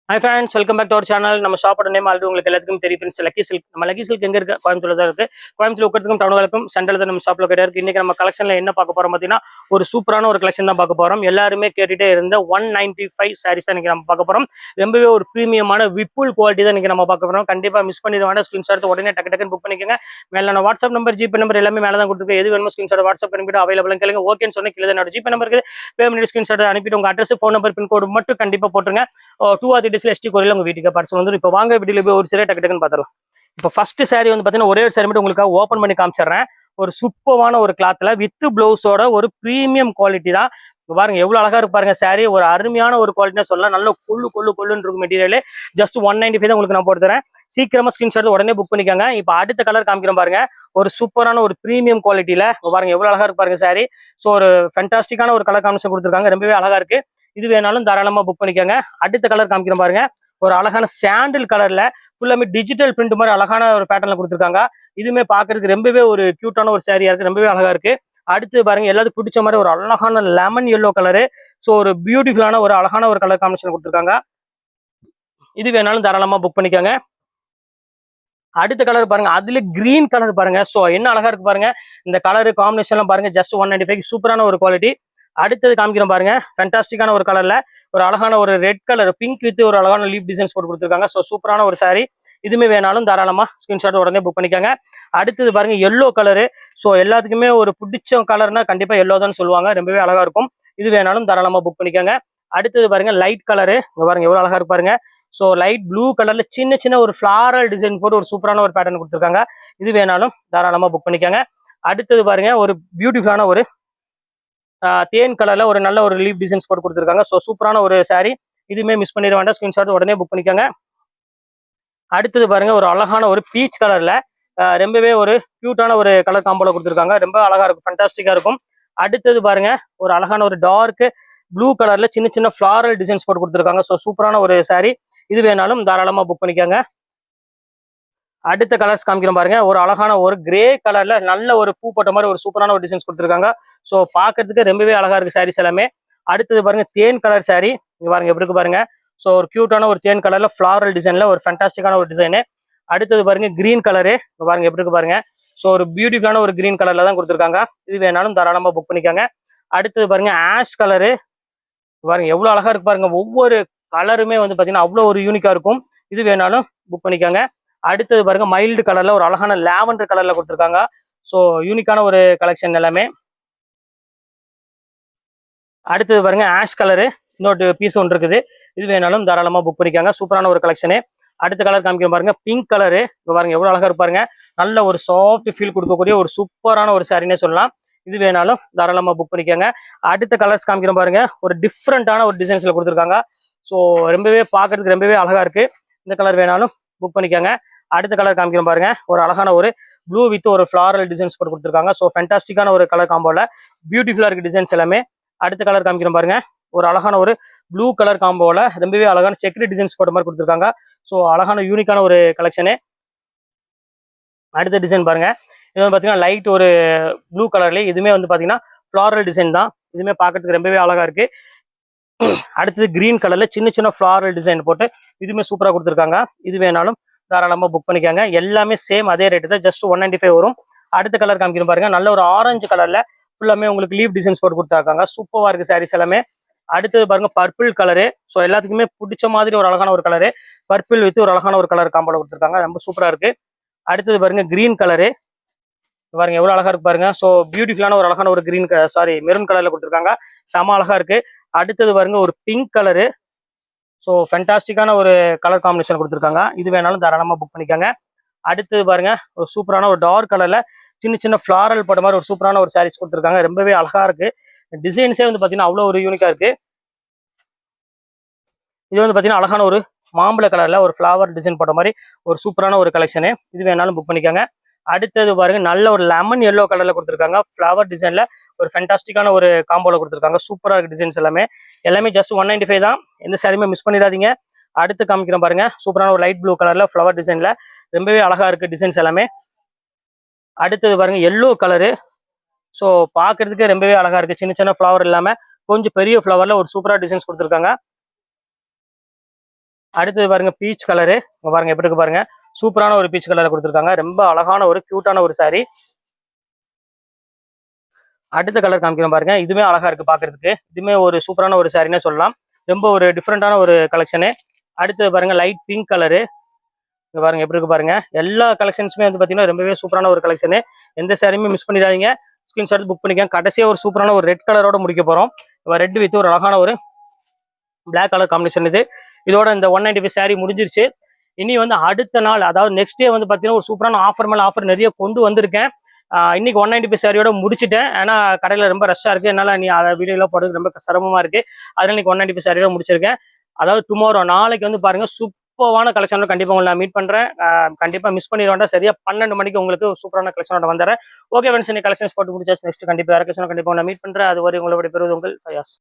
Hi friends, welcome back to our channel. நம்ம ஷாப்போட name already உங்களுக்கு எல்லாத்துக்கும் தெரியும் ஃப்ரெண்ட்ஸ். Lucky silk. நம்ம லக்கி சில்க் எங்க இருக்கு? கோயம்புத்தூர்ல தான் இருக்கு. கோயம்புத்தூர் உட்கிறதுக்கும் டவுனுக்கும் சென்ட்ரல் தான் நம்ம ஷாப்ல கிடையாது. இன்னைக்கு நம்ம கலெக்ஷன்ல என்ன பார்க்க போறோம் பார்த்தீங்கன்னா, ஒரு சூப்பரான ஒரு கலெக்ஷன் தான் பார்க்க போறோம். எல்லாருமே கேட்டுட்டே இருந்த 195 சாரீஸ் தான் இன்னைக்கு நம்ம பார்க்க போறோம். ரொம்பவே ஒரு பிரீமியமான விப்புல் குவாலிட்டி தான் இன்னைக்கு நம்ம பார்க்க போறோம். கண்டிப்பா மிஸ் பண்ணிட வேண்டாம். ஸ்கிரீன்ஷாட் உடனே டக்கு புக் பண்ணிக்கோங்க. மேல நான் வாட்ஸ்அப் நம்பர், ஜிபே நம்பர் எல்லாமே மேல தான் கொடுத்துருக்கேன். எது வேணுமோ ஸ்கிரீன்ஷாட் வாட்ஸ்அப் பண்ணிட்டு அவைலபிள் கேளுங்க. ஓகேன்னு சொன்னா கீழே என்னோட ஜிபே நம்பருக்கு பேமெண்ட் ஸ்கிரீன்ஷாட் அனுப்பிட்டு உங்க அட்ரஸ், ஃபோன் நம்பர், பின்கோடு மட்டும் கண்டிப்பா போட்டுருங்க. 2 or 3 days ST கொரியர்ல உங்க வீட்டுக்கு பார்சல் வந்து. இப்போ வாங்க வீடியோல போய் ஒரு சரியா டக்குன்னு பார்த்தலாம். இப்போ ஃபர்ஸ்ட் சாரி வந்து பாத்தீங்கன்னா ஒரே ஒரு சாரி மட்டும் உங்களுக்கு ஓபன் பண்ணி காமிச்சிடுறேன். ஒரு சூப்பரான ஒரு கிளாத்ல வித் பிளவுஸோட ஒரு பிரீமியம் குவாலிட்டி தான். பாருங்க எவ்வளவு அழகா இருக்கு பாருங்க. சாரி ஒரு அருமையான ஒரு குவாலிட்டினா சொல்லலாம். நல்ல கொள்ளுன்னு இருக்கும் மெட்டீரியல். ஜஸ்ட் 195 தான் உங்களுக்கு நான் போட்டு தரேன். சீக்கிரமா ஸ்கிரீன்ஷாட் உடனே புக் பண்ணிக்கோங்க. இப்போ அடுத்த கலர் காமிக்கிறேன் பாருங்க. ஒரு சூப்பரான ஒரு பிரீமியம் குவாலிட்டியில பாருங்க எவ்வளவு அழகா இருக்கு பாருங்க சாரி. ஸோ ஒரு ஃபேண்டாஸ்டிக்கான ஒரு கலர் காம்பினேஷன் கொடுத்துருக்காங்க. ரொம்பவே அழகா இருக்கு. இது வேணாலும் தாராளமா புக் பண்ணிக்கோங்க. அடுத்த கலர் காமிக்கிறேன் பாருங்க. ஒரு அழகான சாண்டில் கலர்ல ஃபுல்லாமே டிஜிட்டல் பிரிண்ட் மாதிரி அழகான ஒரு பேட்டர்ல கொடுத்துருக்காங்க. இதுவுமே பாக்குறதுக்கு ரொம்பவே ஒரு கியூட்டான ஒரு சாரியா இருக்கு. ரொம்பவே அழகா இருக்கு. அடுத்து பாருங்க எல்லாத்துக்கும் பிடிச்ச மாதிரி ஒரு அழகான லெமன் எல்லோ கலரு. ஸோ ஒரு பியூட்டிஃபுல்லான ஒரு அழகான ஒரு கலர் காம்பினேஷன் கொடுத்துருக்காங்க. இது வேணாலும் தாராளமா புக் பண்ணிக்கோங்க. அடுத்த கலர் பாருங்க, அதுல கிரீன் கலர் பாருங்க. ஸோ என்ன அழகா இருக்கு பாருங்க. இந்த கலர் காம்பினேஷன்லாம் பாருங்க. ஜஸ்ட் 195 சூப்பரான ஒரு குவாலிட்டி. அடுத்தது காமிக்கிறோம் பாருங்க. ஃபேண்டாஸ்டிக்கான ஒரு கலர்ல ஒரு அழகான ஒரு ரெட் கலர் பிங்க் வித் ஒரு அழகான லீப் டிசைன்ஸ் போட்டு கொடுத்துருக்காங்க. ஸோ சூப்பரான ஒரு சாரி. இதுவுமே வேணாலும் தாராளமா ஸ்கிரீன்ஷாட் உடனே புக் பண்ணிக்கோங்க. அடுத்தது பாருங்க எல்லோ கலரு. ஸோ எல்லாத்துக்குமே ஒரு பிடிச்ச கலர்னா கண்டிப்பா எல்லோ தான் சொல்லுவாங்க. ரொம்பவே அழகா இருக்கும். இது வேணாலும் தாராளமா புக் பண்ணிக்கோங்க. அடுத்தது பாருங்க லைட் கலரு. இங்க பாருங்க எவ்வளவு அழகா இருக்கு பாருங்க. ஸோ லைட் ப்ளூ கலர்ல சின்ன ஒரு ஃபிளாரல் டிசைன் போட்டு ஒரு சூப்பரான ஒரு பேட்டர்ன் கொடுத்துருக்காங்க. இது வேணாலும் தாராளமா புக் பண்ணிக்கோங்க. அடுத்தது பாருங்க ஒரு பியூட்டிஃபுல்லான ஒரு தேன் கலர்ல ஒரு நல்ல ஒரு லீப் டிசைன்ஸ் போட்டு கொடுத்துருக்காங்க. ஸோ சூப்பரான ஒரு சாரி. இதுவுமே மிஸ் பண்ணிட வேண்டாம். ஸ்கிரீன்ஷாட் உடனே புக் பண்ணிக்கோங்க. அடுத்தது பாருங்க ஒரு அழகான ஒரு பீச் கலர்ல ரொம்பவே ஒரு கியூட்டான ஒரு கலர் காம்போல கொடுத்துருக்காங்க. ரொம்ப அழகா இருக்கும். ஃபேண்டாஸ்டிக்கா இருக்கும். அடுத்தது பாருங்க ஒரு அழகான ஒரு டார்க் ப்ளூ கலர்ல சின்ன ஃபிளாரல் டிசைன்ஸ் போட்டு கொடுத்துருக்காங்க. ஸோ சூப்பரான ஒரு சாரி. இது வேணாலும் தாராளமா புக் பண்ணிக்கோங்க. அடுத்த கலர்ஸ் காமிக்கிறோம் பாருங்க. ஒரு அழகான ஒரு கிரே கலர்ல நல்ல ஒரு பூ போட்ட மாதிரி ஒரு சூப்பரான ஒரு டிசைன்ஸ் கொடுத்துருக்காங்க. ஸோ பாக்குறதுக்கு ரொம்பவே அழகா இருக்கு சாரீஸ் எல்லாமே. அடுத்தது பாருங்க தேன் கலர் சாரி. இங்க பாருங்க எப்படி இருக்கு பாருங்க. ஸோ ஒரு கியூட்டான ஒரு தேன் கலர்ல ஃபிளாரல் டிசைன்ல ஒரு ஃபேண்டாஸ்டிக்கான ஒரு டிசைனு. அடுத்தது பாருங்க கிரீன் கலரு. இங்க பாருங்க எப்படி இருக்கு பாருங்க. ஸோ ஒரு பியூட்டிஃபுல்லான ஒரு கிரீன் கலர்ல தான் கொடுத்துருக்காங்க. இது வேணாலும் தாராளமா புக் பண்ணிக்கோங்க. அடுத்தது பாருங்க ஆஷ் கலரு. பாருங்க எவ்வளவு அழகா இருக்கு பாருங்க. ஒவ்வொரு கலருமே வந்து பாத்தீங்கன்னா அவ்வளவு ஒரு யூனிக்கா இருக்கும். இது வேணாலும் புக் பண்ணிக்கோங்க. அடுத்தது பாருங்க மைல்டு கலர்ல ஒரு அழகான லாவெண்டர் கலர்ல கொடுத்துருக்காங்க. ஸோ யூனிக்கான ஒரு கலெக்ஷன் எல்லாமே. அடுத்தது பாருங்க ஆஷ் கலரு. இன்னொரு பீஸ் ஒன்று இருக்குது. இது வேணாலும் தாராளமா புக் பண்ணிக்கோங்க. சூப்பரான ஒரு கலெக்ஷனு. அடுத்த கலர் காமிக்க பாருங்க பிங்க் கலரு. இப்போ பாருங்க எவ்வளவு அழகா இருப்பாருங்க. நல்ல ஒரு சாஃப்ட் ஃபீல் கொடுக்கக்கூடிய ஒரு சூப்பரான ஒரு சாரினே சொல்லலாம். இது வேணாலும் தாராளமா புக் பண்ணிக்கோங்க. அடுத்த கலர்ஸ் காமிக்கிறோம் பாருங்க. ஒரு டிஃப்ரெண்டான ஒரு டிசைன்ஸ்ல கொடுத்துருக்காங்க. ஸோ ரொம்பவே பார்க்கறதுக்கு ரொம்பவே அழகா இருக்கு. இந்த கலர் வேணாலும் புக் பண்ணிக்கோங்க. அடுத்த கலர் காமிக்கிறோம் பாருங்க. ஒரு அழகான ஒரு ப்ளூ வித் ஒரு ஃபிளாரல் டிசைன்ஸ் போட்டு கொடுத்துருக்காங்க. ஸோ ஃபேண்டாஸ்டிக்கான ஒரு கலர் காம்போல பியூட்டிஃபுல்லா இருக்கு டிசைன்ஸ் எல்லாமே. அடுத்த கலர் காமிக்கிறோம் பாருங்க. ஒரு அழகான ஒரு ப்ளூ கலர் காம்போல ரொம்பவே அழகான செக்ரி டிசைன்ஸ் போட்ட மாதிரி கொடுத்துருக்காங்க. ஸோ அழகான யூனிக்கான ஒரு கலெக்ஷனு. அடுத்த டிசைன் பாருங்க. இது வந்து பாத்தீங்கன்னா லைட் ஒரு ப்ளூ கலர்லேயே இதுவுமே வந்து பாத்தீங்கன்னா ஃபிளாரல் டிசைன் தான். இதுவுமே பார்க்கறதுக்கு ரொம்பவே அழகா இருக்கு. அடுத்தது கிரீன் கலர்ல சின்ன ஃபிளாரல் டிசைன் போட்டு இதுவுமே சூப்பரா கொடுத்துருக்காங்க. இது வேணாலும் தாராளமா புக் பண்ணிக்கோங்க. எல்லாமே சேம் அதே ரேட்டு தான். ஜஸ்ட் 195 வரும். அடுத்த கலர் காமிக்கிறோம் பாருங்க. நல்ல ஒரு ஆரஞ்சு கலர்ல ஃபுல்லாமே உங்களுக்கு லீவ் டிசைன்ஸ் போட்டு கொடுத்துருக்காங்க. சூப்பரா இருக்கு சாரீஸ் எல்லாமே. அடுத்தது பாருங்க பர்பிள் கலரு. ஸோ எல்லாத்துக்குமே பிடிச்ச மாதிரி ஒரு அழகான ஒரு கலரு. பர்பிள் வித் ஒரு அழகான ஒரு கலர் காம்போல கொடுத்துருக்காங்க. ரொம்ப சூப்பரா இருக்கு. அடுத்தது பாருங்க கிரீன் கலரு. பாருங்க எவ்வளவு அழகா இருக்கு பாருங்க. ஸோ பியூட்டிஃபுல்லான ஒரு அழகான ஒரு கிரீன் மெரூன் கலர்ல கொடுத்துருக்காங்க. செம அழகா இருக்கு. அடுத்தது பாருங்க ஒரு பிங்க் கலரு. ஸோ ஃபேண்டாஸ்டிக்கான ஒரு கலர் காம்பினேஷன் கொடுத்துருக்காங்க. இது வேணாலும் தாராளமா புக் பண்ணிக்கோங்க. அடுத்தது பாருங்க ஒரு சூப்பரான ஒரு டார்க் கலர்ல சின்ன ஃபிளாரல் போட்ட மாதிரி ஒரு சூப்பரான ஒரு சாரீஸ் கொடுத்துருக்காங்க. ரொம்பவே அழகா இருக்கு. டிசைன்ஸே வந்து பாத்தீங்கன்னா அவ்வளோ ஒரு யூனிக்கா இருக்கு. இது வந்து பாத்தீங்கன்னா அழகான ஒரு மாம்பழ கலர்ல ஒரு ஃபிளவர் டிசைன் போட்ட மாதிரி ஒரு சூப்பரான ஒரு கலெக்ஷனு. இது வேணாலும் புக் பண்ணிக்கோங்க. அடுத்தது பாருங்க நல்ல ஒரு லெமன் எல்லோ கலர்ல கொடுத்துருக்காங்க. ஃபிளவர் டிசைன்ல ஒரு ஃபேண்டாஸ்டிக்கான ஒரு காம்போல கொடுத்துருக்காங்க. சூப்பரா இருக்கு டிசைன்ஸ் எல்லாமே ஜஸ்ட் 195 தான். எந்த சாரியுமே மிஸ் பண்ணிடாதீங்க. அடுத்து காமிக்கிறோம் பாருங்க. சூப்பரான ஒரு லைட் ப்ளூ கலர்ல ஃபிளவர் டிசைன்ல ரொம்பவே அழகா இருக்கு டிசைன்ஸ் எல்லாமே. அடுத்தது பாருங்க எல்லோ கலரு. ஸோ பாக்குறதுக்கு ரொம்பவே அழகா இருக்கு. சின்ன ஃபிளவர் இல்லாம கொஞ்சம் பெரிய ஃபிளவர்ல ஒரு சூப்பரா டிசைன்ஸ் கொடுத்துருக்காங்க. அடுத்தது பாருங்க பீச் கலரு, பாருங்க எப்படி இருக்கு பாருங்க. சூப்பரான ஒரு பீச் கலரை கொடுத்துருக்காங்க. ரொம்ப அழகான ஒரு கியூட்டான ஒரு சாரி. அடுத்த கலர் காமிக்கிறோம் பாருங்க. இதுவுமே அழகா இருக்கு பாக்குறதுக்கு. இதுவுமே ஒரு சூப்பரான ஒரு சாரின்னே சொல்லலாம். ரொம்ப ஒரு டிஃப்ரெண்டான ஒரு கலெக்ஷனு. அடுத்தது பாருங்க லைட் பிங்க் கலரு, பாருங்க எப்படி இருக்கு பாருங்க. எல்லா கலெக்ஷன்ஸுமே வந்து பாத்தீங்கன்னா ரொம்பவே சூப்பரான ஒரு கலெக்ஷனு. எந்த சாரியுமே மிஸ் பண்ணிடாதீங்க. ஸ்கிரீன்ஷாட் புக் பண்ணிக்கோங்க. கடைசியா ஒரு சூப்பரான ஒரு ரெட் கலரோட முடிக்க போறோம். ரெட் வித் ஒரு அழகான ஒரு பிளாக் கலர் காம்பினேஷன் இது. இதோட இந்த 195 சாரி முடிஞ்சிருச்சு. இனி வந்து அடுத்த நாள், அதாவது நெக்ஸ்ட் டே வந்து பாத்தீங்கன்னா ஒரு சூப்பரான ஆஃபர் மேல ஆஃபர் நிறைய கொண்டு வந்திருக்கேன். இன்னைக்கு 195 சாரியோட முடிச்சுட்டேன். ஏன்னா கடையில ரொம்ப ரஷ்ஷா இருக்கு. என்னால நீ அதை வீடியோல போடுறது ரொம்ப சிரமமா இருக்கு. அதனால இன்னைக்கு 195 சாரியோட முடிச்சிருக்கேன். அதாவது டுமாரோ, நாளைக்கு வந்து பாருங்க சூப்பரான கலெக்ஷன் கண்டிப்பா உங்களை நான் மீட் பண்றேன். கண்டிப்பா மிஸ் பண்ணிடுவேன். சரியா 12 மணிக்கு உங்களுக்கு சூப்பரான கலெக்ஷனோட வந்துடுறேன். ஓகே ஃப்ரெண்ட்ஸ், இன்னைக்கு கலெக்ஷன்ஸ் போட்டு முடிச்சாச்சு. நெக்ஸ்ட் கண்டிப்பா வேற கலெக்ஷன் கண்டிப்பா உங்களை மீட் பண்றேன். அது வரை உங்களை பெறுவது உங்கள் ஃபயாஸ்.